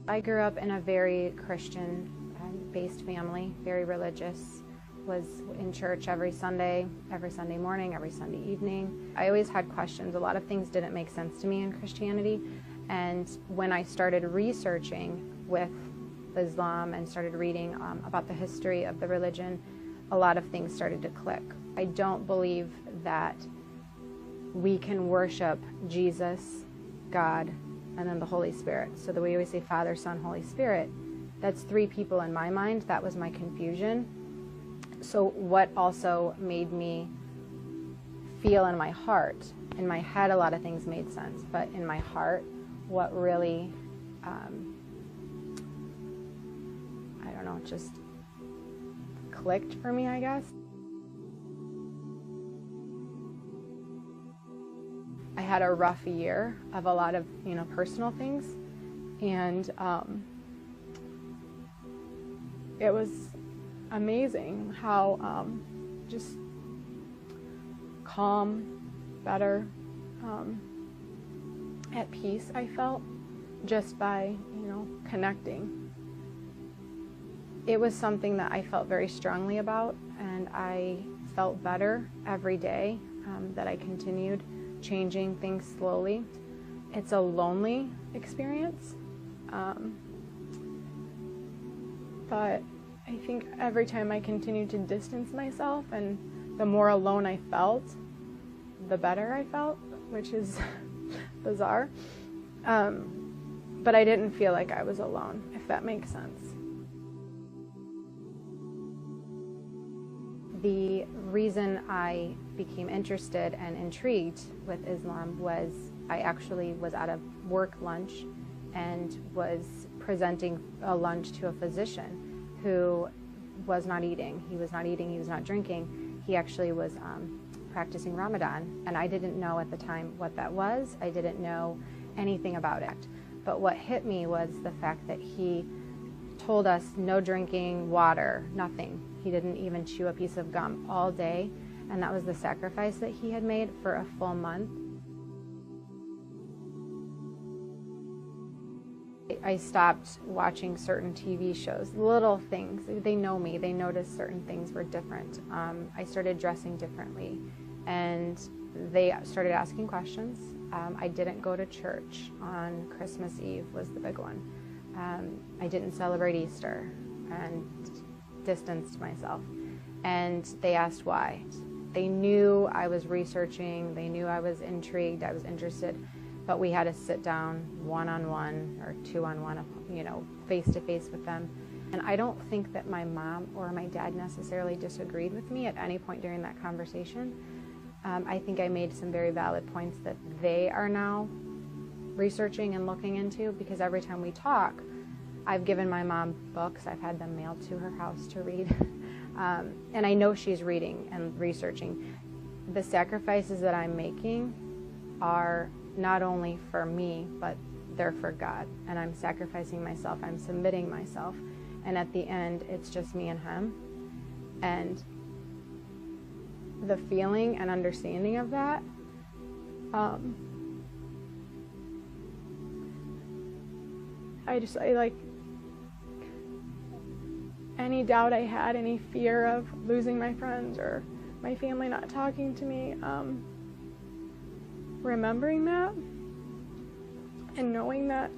I grew up in a very Christian-based family, very religious. Was in church every Sunday morning, every Sunday evening. I always had questions. A lot of things didn't make sense to me in Christianity. And when I started researching with Islam and started reading about the history of the religion, a lot of things started to click. I don't believe that we can worship Jesus, God, and then the Holy Spirit. So the way we always say Father, Son, Holy Spirit, that's three people in my mind. That was my confusion. So what also made me feel in my heart, in my head a lot of things made sense, but in my heart, what really, I don't know, just clicked for me, I guess. I had a rough year of a lot of, personal things, and it was amazing how just calm, better, at peace I felt just by, connecting. It was something that I felt very strongly about, and I felt better every day that I continued changing things slowly. It's a lonely experience, but I think every time I continued to distance myself, and the more alone I felt, the better I felt, which is bizarre. But I didn't feel like I was alone, if that makes sense. The reason I became interested and intrigued with Islam was I actually was at a work lunch and was presenting a lunch to a physician who was not eating. He was not eating, he was not drinking. He actually was practicing Ramadan, and I didn't know at the time what that was. I didn't know anything about it. But what hit me was the fact that he told us no drinking, water, nothing. He didn't even chew a piece of gum all day, and that was the sacrifice that he had made for a full month. I stopped watching certain TV shows, little things. They know me, they noticed certain things were different. I started dressing differently, and they started asking questions. I didn't go to church on Christmas Eve was the big one. I didn't celebrate Easter and distanced myself. And they asked why. They knew I was researching, they knew I was intrigued, I was interested, but we had to sit down one-on-one or two-on-one, face-to-face with them. And I don't think that my mom or my dad necessarily disagreed with me at any point during that conversation. I think I made some very valid points that they are now researching and looking into, because every time we talk, I've given my mom books. I've had them mailed to her house to read. And I know she's reading and researching. The sacrifices that I'm making are not only for me, but they're for God. And I'm sacrificing myself. I'm submitting myself. And at the end, it's just me and him. And the feeling and understanding of that, any doubt I had, any fear of losing my friends or my family not talking to me, remembering that and knowing that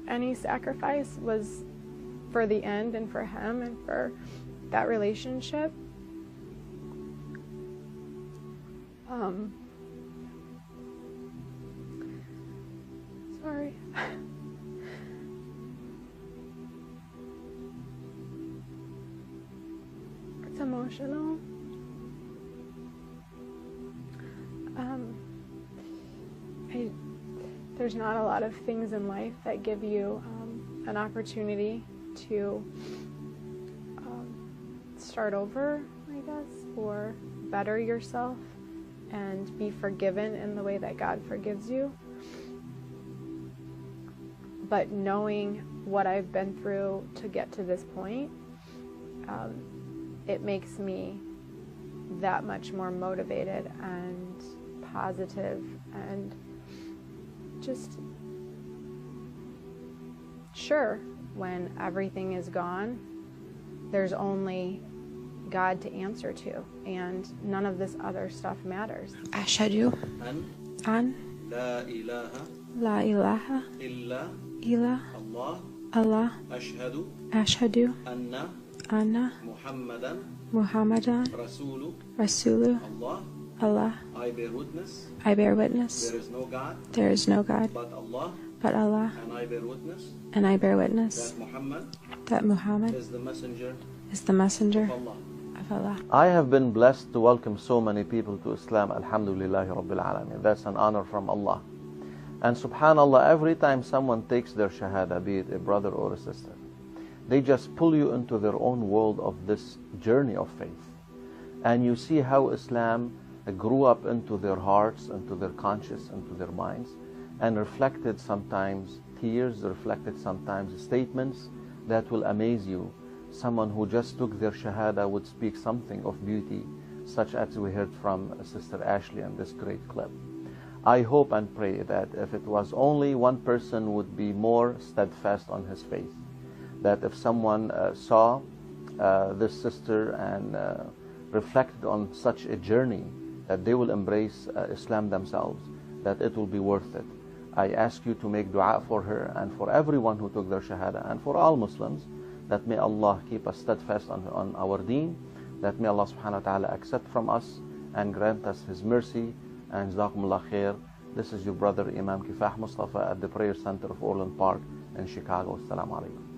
any sacrifice was for the end and for him and for that relationship. Sorry. It's emotional. There's not a lot of things in life that give you an opportunity to start over, I guess, or better yourself and be forgiven in the way that God forgives you. But knowing what I've been through to get to this point, it makes me that much more motivated and positive and just sure, when everything is gone, there's only God to answer to, and none of this other stuff matters. أشهد أن لا إله إلا الله أشهد أن محمدا رسول Allah. I bear witness. There is no God but Allah. And I bear witness that Muhammad is the messenger of Allah. I have been blessed to welcome so many people to Islam. Alhamdulillah Rabbil Alameen. That's an honor from Allah. And subhanallah, every time someone takes their shahada, be it a brother or a sister, they just pull you into their own world of this journey of faith. And you see how Islam grew up into their hearts, into their conscience, into their minds, and reflected sometimes tears, reflected sometimes statements that will amaze you. Someone who just took their shahada would speak something of beauty, such as we heard from Sister Ashley in this great clip. I hope and pray that if it was only one person would be more steadfast on his faith, that if someone saw this sister and reflected on such a journey, that they will embrace Islam themselves, that it will be worth it. I ask you to make dua for her and for everyone who took their shahada, and for all Muslims, that may Allah keep us steadfast on our deen, that may Allah subhanahu wa ta'ala accept from us and grant us His mercy, and Jazakumullah khair. This is your brother Imam Kifah Mustafa at the Prayer Center of Orland Park in Chicago. Assalamu alaikum.